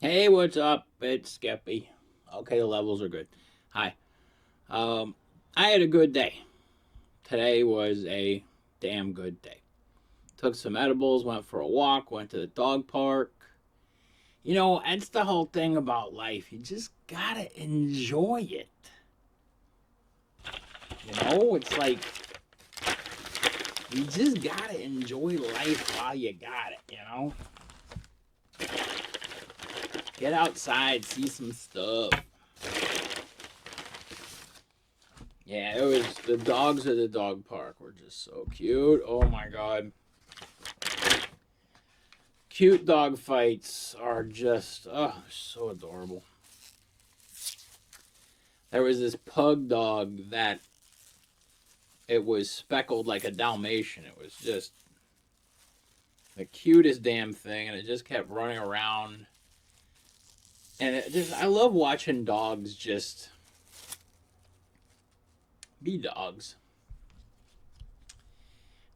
Hey, what's up? It's Skippy. Okay, the levels are good. Hi. Um, I had a good day. Today was a damn good day. Took some edibles, went for a walk, went to the dog park. You know, that's the whole thing about life. You just gotta enjoy it. You know, it's like you just gotta enjoy life while you got it, you know? Get outside, see some stuff. Yeah, it was the dogs at the dog park were just so cute. Oh my god. Cute dog fights are just so adorable. There was this pug dog that it was speckled like a Dalmatian. It was just the cutest damn thing, and it just kept running around. And it just I love watching dogs just be dogs.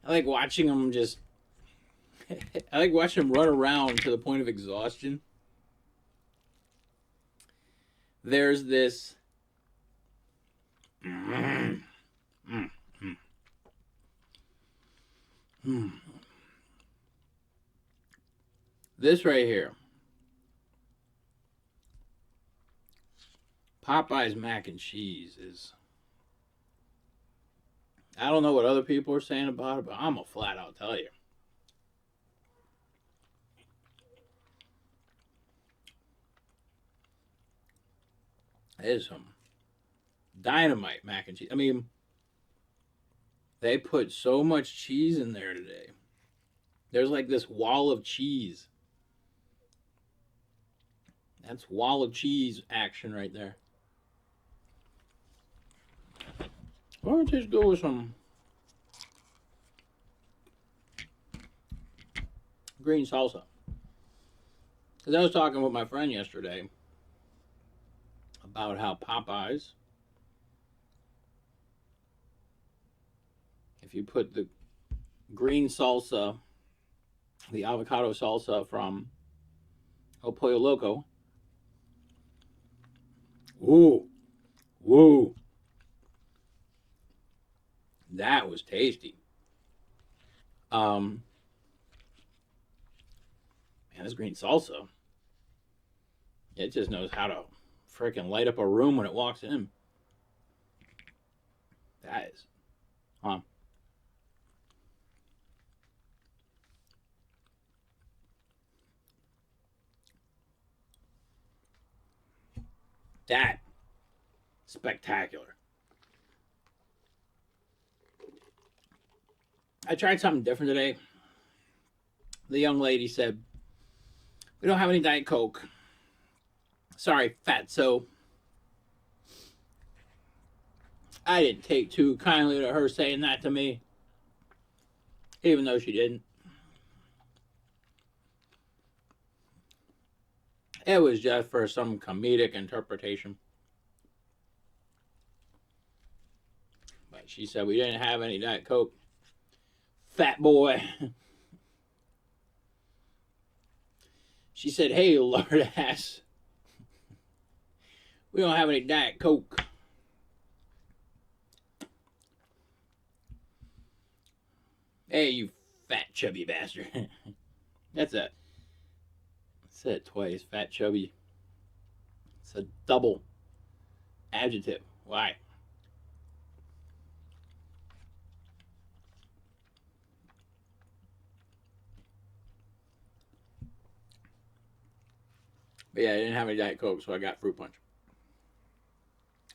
I like watching them just I like watching them run around to the point of exhaustion. There's this mm, mm, mm, mm. This right here, Popeye's mac and cheese is. I don't know what other people are saying about it, but I'm a flat out tell you. It is some dynamite mac and cheese. I mean, they put so much cheese in there today. There's like this wall of cheese. That's wall of cheese action right there. Why don't you just go with some green salsa? Because I was talking with my friend yesterday about how Popeyes, if you put the green salsa, the avocado salsa from El Pollo Loco, woo, woo, that was tasty. Um, Man, this green salsa, it just knows how to freaking light up a room when it walks in. That is, huh? That spectacular. I tried something different today. The young lady said, "We don't have any Diet Coke." Sorry, fatso. I didn't take too kindly to her saying that to me, even though she didn't. It was just for some comedic interpretation. But she said we didn't have any Diet Coke. Fat boy. She said, "Hey, lard ass, we don't have any Diet Coke." Hey, you fat chubby bastard. That's a. I said it twice. Fat chubby. It's a double adjective. Why? But yeah, I didn't have any Diet Coke, so I got fruit punch.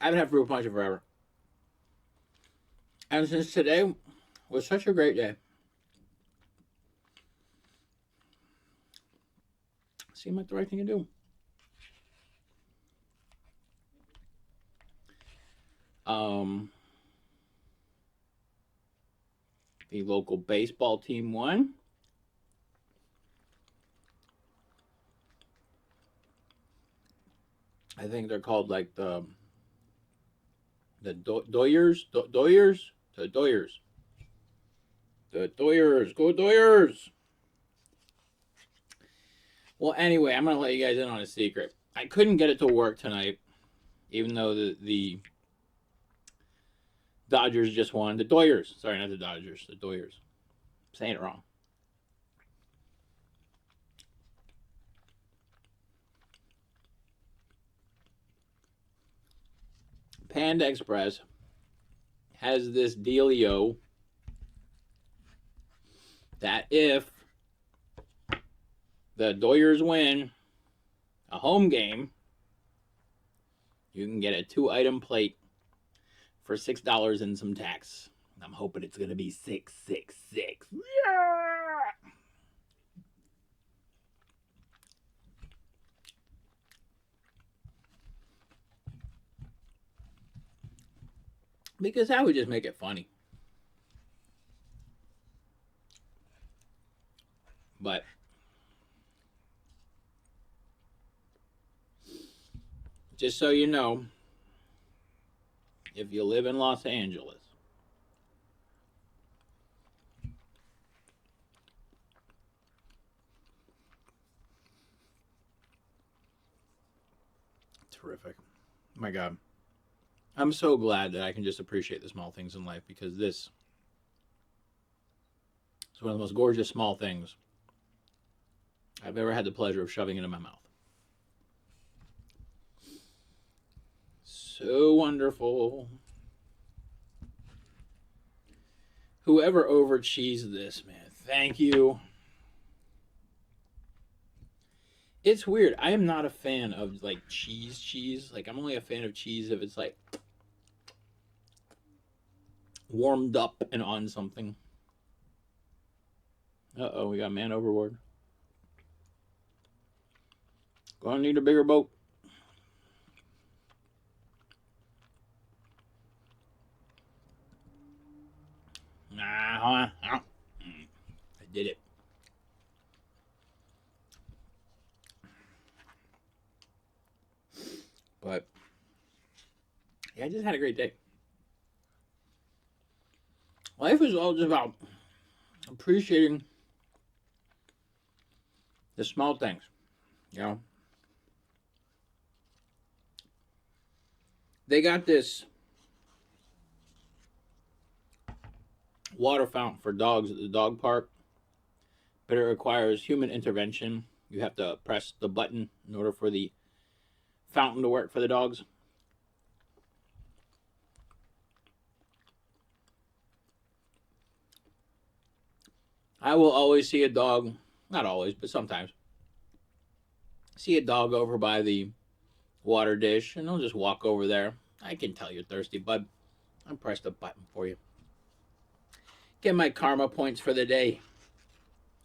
I haven't had fruit punch in forever. And since today was such a great day, it seemed like the right thing to do. Um, the local baseball team won. I think they're called like the Doyers, Doyers, the Doyers, the Doyers, go Doyers. Well, anyway, I'm going to let you guys in on a secret. I couldn't get it to work tonight, even though the Dodgers just won. The Doyers. Sorry, not the Dodgers. The Doyers. I'm saying it wrong. Panda Express has this dealio that if the Doyers win a home game, you can get a 2-item plate for $6 and some tax. I'm hoping it's gonna be 666. Yeah! Because that would just make it funny. But just so you know, if you live in Los Angeles, terrific. My God. I'm so glad that I can just appreciate the small things in life, because this is one of the most gorgeous small things I've ever had the pleasure of shoving into my mouth. So wonderful. Whoever over cheesed this, man, thank you. It's weird. I am not a fan of like cheese. Like, I'm only a fan of cheese if it's like warmed up and on something. Uh-oh, we got man overboard. Gonna need a bigger boat. I did it. But yeah, I just had a great day. Life is all just about appreciating the small things, you know. They got this water fountain for dogs at the dog park, but it requires human intervention. You have to press the button in order for the fountain to work for the dogs. I will always see a dog, not always, but sometimes, see a dog over by the water dish, and I'll just walk over there. I can tell you're thirsty, bud. I'll press the button for you. Get my karma points for the day.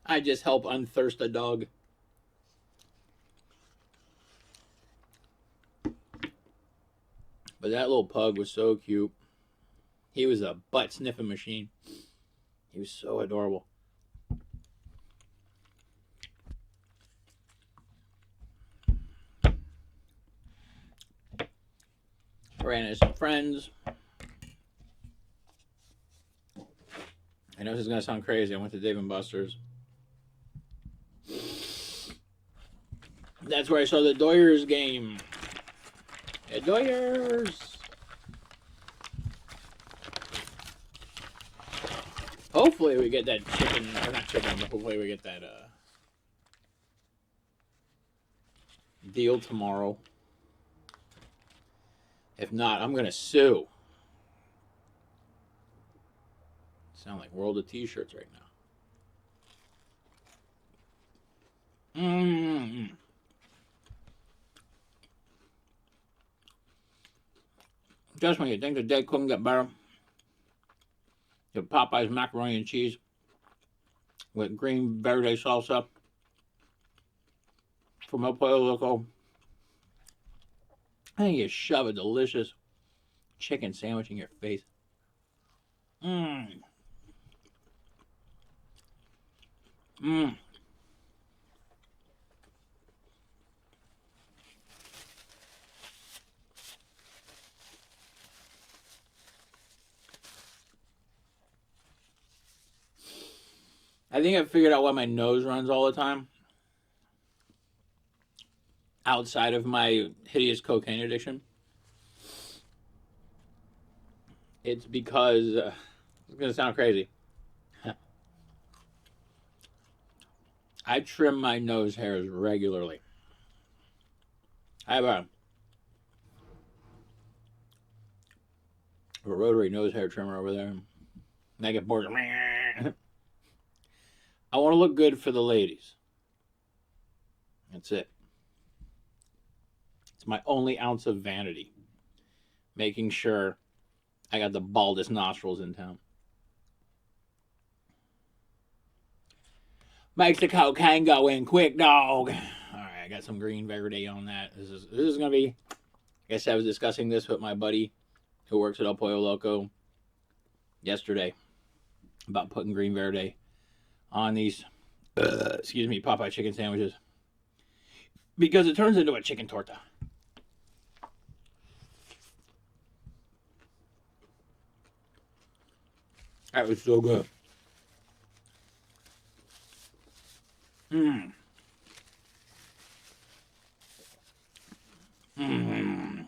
I just help unthirst a dog. But that little pug was so cute. He was a butt sniffing machine. He was so adorable. Ran into some friends. I know this is going to sound crazy. I went to Dave & Buster's. That's where I saw the Doyers game. The Doyers! Hopefully we get that chicken, or not chicken, but hopefully we get that deal tomorrow. If not, I'm going to sue. Sound like World of T-shirts right now. Just when you think the day couldn't get better, the Popeyes macaroni and cheese with green verde salsa from El Pollo Loco. And you shove a delicious chicken sandwich in your face. I think I figured out why my nose runs all the time. outside of my hideous cocaine addiction, it's because it's going to sound crazy. I trim my nose hairs regularly. I have a rotary nose hair trimmer over there. I get bored. I want to look good for the ladies. That's it. It's my only ounce of vanity. Making sure I got the baldest nostrils in town. Makes the cocaine go in quick, dog. Alright, I got some green verde on that. This is going to be... I guess I was discussing this with my buddy who works at El Pollo Loco yesterday about putting green verde on these, excuse me, Popeye chicken sandwiches. Because it turns into a chicken torta. That was so good. Mmm. Mmm.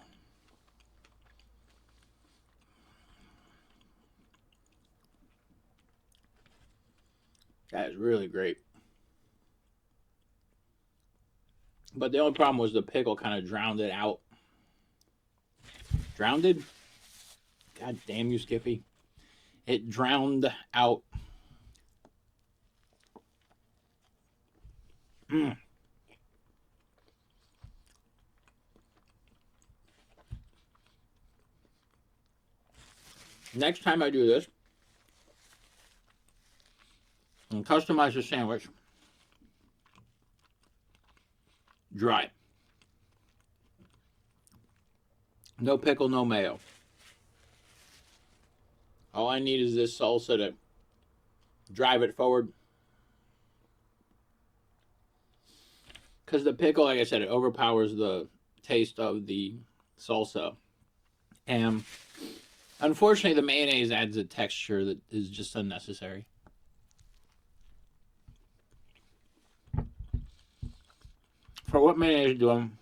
That is really great. But the only problem was the pickle kind of drowned it out. Drowned it? God damn you, Skippy. It drowned out. Mm. Next time I do this, and customize the sandwich dry. No pickle, no mayo. All I need is this salsa to drive it forward. Because the pickle, like I said, it overpowers the taste of the salsa. And unfortunately, the mayonnaise adds a texture that is just unnecessary. For what mayonnaise is doing,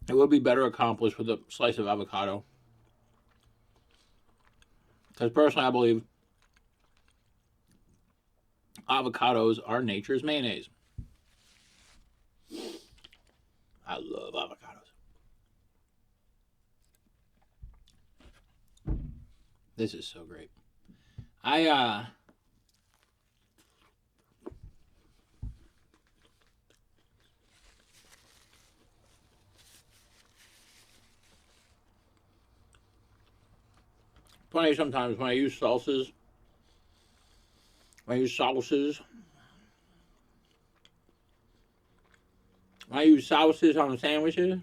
it would be better accomplished with a slice of avocado. Because personally, I believe avocados are nature's mayonnaise. I love avocados. This is so great. Funny sometimes when I use sauces, when I use sauces on sandwiches,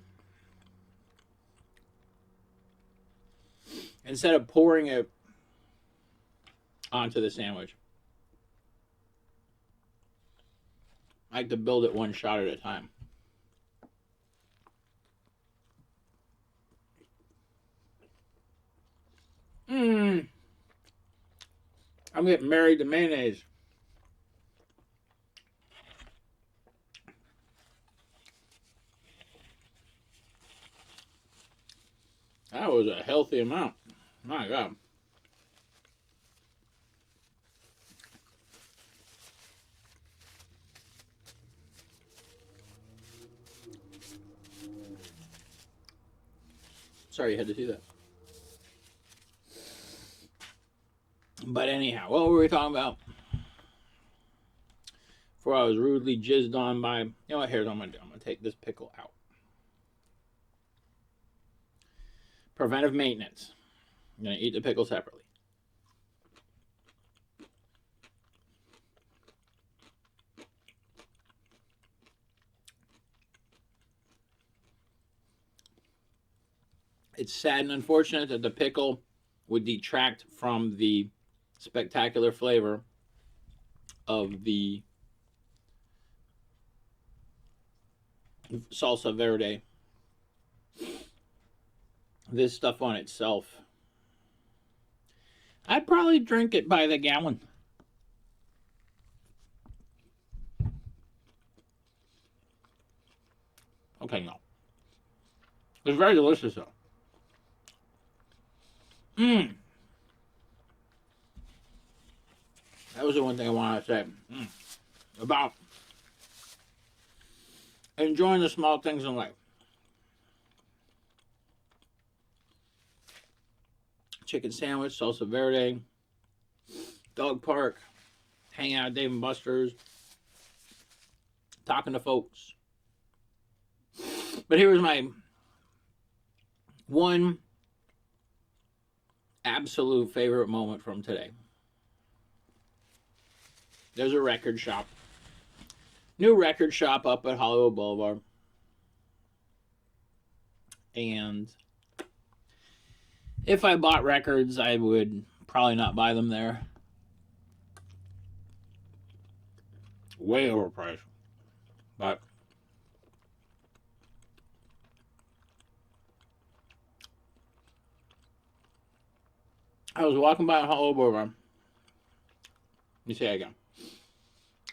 instead of pouring it onto the sandwich, I like to build it one shot at a time. I'm getting married to mayonnaise. That was a healthy amount. My God. Sorry you had to see that. But anyhow, what were we talking about? Before I was rudely jizzed on by... You know what? Here's what I'm going to do. I'm going to take this pickle out. Preventive maintenance. I'm going to eat the pickle separately. It's sad and unfortunate that the pickle would detract from the spectacular flavor of the salsa verde. This stuff on itself, I'd probably drink it by the gallon. Okay, no. It's very delicious, though. Mmm. That was the one thing I wanted to say about enjoying the small things in life. Chicken sandwich, salsa verde, dog park, hanging out at Dave and Buster's, talking to folks. But here was my one absolute favorite moment from today. There's a record shop. New record shop up at Hollywood Boulevard. And if I bought records, I would probably not buy them there. Way overpriced. But I was walking by Hollywood Boulevard. Let me say it again.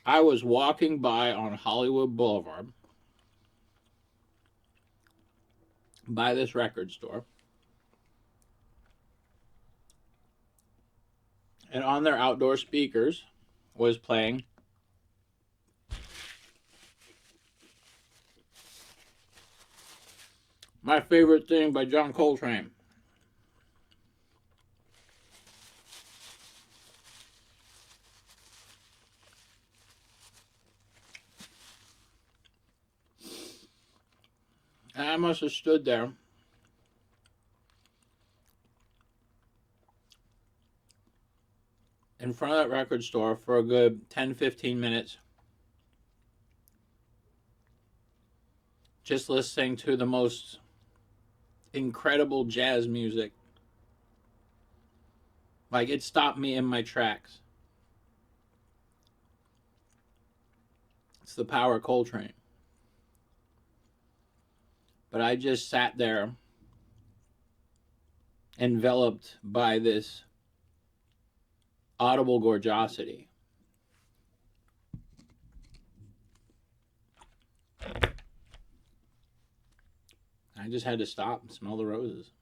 I was walking by on Hollywood Boulevard by this record store. And on their outdoor speakers was playing My Favorite Thing by John Coltrane. And I must have stood there in front of that record store for a good 10-15 minutes just listening to the most incredible jazz music. Like, it stopped me in my tracks. It's the power of Coltrane. But I just sat there enveloped by this audible gorgeosity. I just had to stop and smell the roses.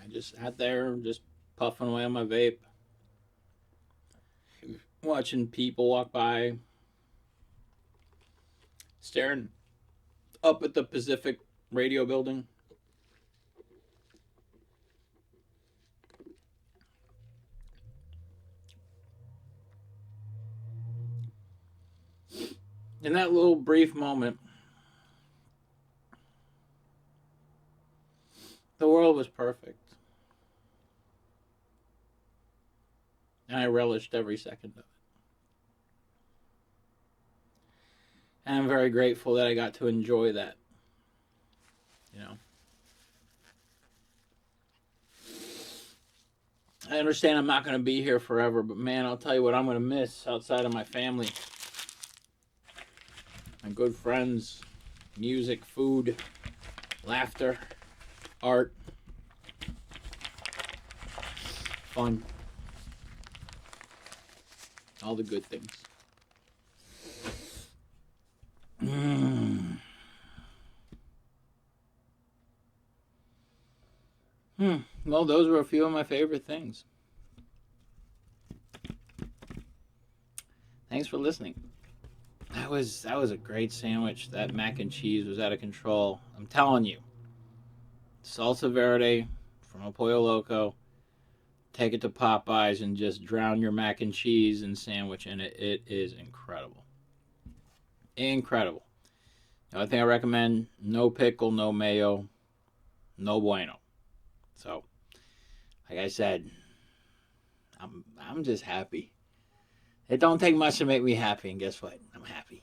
I just sat there just puffing away on my vape, watching people walk by, staring up at the Pacific Radio building. In that little brief moment, the world was perfect. And I relished every second of it. And I'm very grateful that I got to enjoy that. You know. I understand I'm not going to be here forever, but man, I'll tell you what I'm going to miss outside of my family. My good friends, music, food, laughter, art, fun. All the good things. Well, those were a few of my favorite things. Thanks for listening. That was a great sandwich. That mac and cheese was out of control. I'm telling you. Salsa verde from a Pollo Loco. Take it to Popeyes and just drown your mac and cheese and sandwich in it. It is incredible. Incredible. The only thing I recommend, no pickle, no mayo, no bueno. So, like I said, I'm just happy. It don't take much to make me happy, and guess what? I'm happy.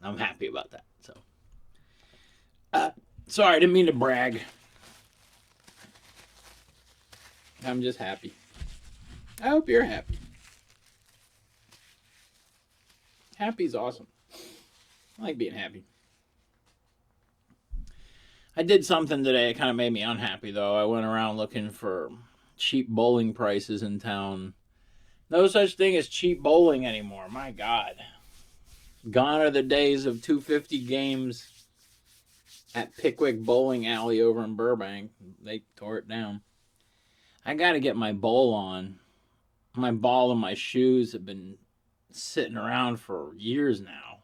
I'm happy about that. So, sorry, I didn't mean to brag. I'm just happy. I hope you're happy. Happy's awesome. I like being happy. I did something today that kind of made me unhappy, though. I went around looking for cheap bowling prices in town. No such thing as cheap bowling anymore. My God. Gone are the days of 250 games at Pickwick Bowling Alley over in Burbank. They tore it down. I got to get my bowl on. My ball and my shoes have been sitting around for years now.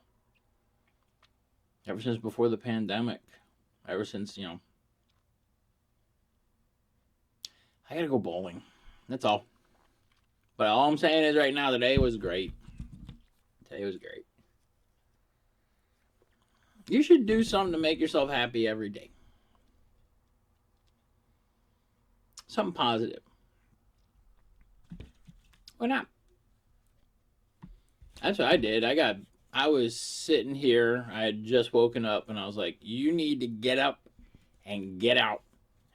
Ever since before the pandemic. Ever since, I got to go bowling. That's all. But all I'm saying is right now, today was great. Today was great. You should do something to make yourself happy every day. Something positive. Why not? That's what I did. I was sitting here. I had just woken up and I was like, you need to get up and get out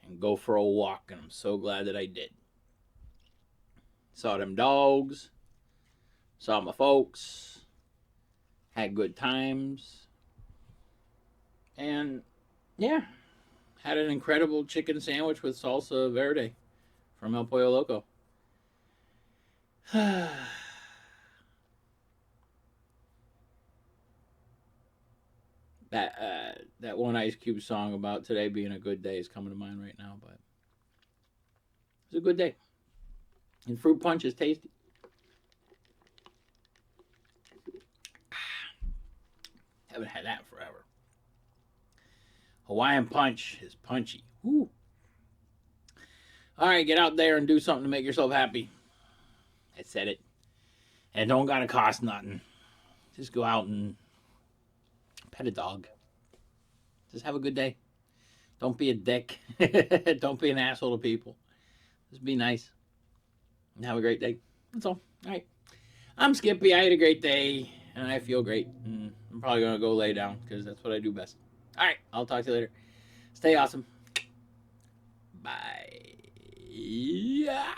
and go for a walk. And I'm so glad that I did. Saw them dogs. Saw my folks. Had good times. And yeah, had an incredible chicken sandwich with salsa verde from El Pollo Loco. That one Ice Cube song about today being a good day is coming to mind right now, but it's a good day. And fruit punch is tasty. Haven't had that forever. Hawaiian punch is punchy. Woo. All right, get out there and do something to make yourself happy. I said it. And it don't gotta cost nothing. Just go out and pet a dog. Just have a good day. Don't be a dick. Don't be an asshole to people. Just be nice. And have a great day. That's all. All right. I'm Skippy. I had a great day. And I feel great. And I'm probably going to go lay down because that's what I do best. All right. I'll talk to you later. Stay awesome. Bye. Yeah.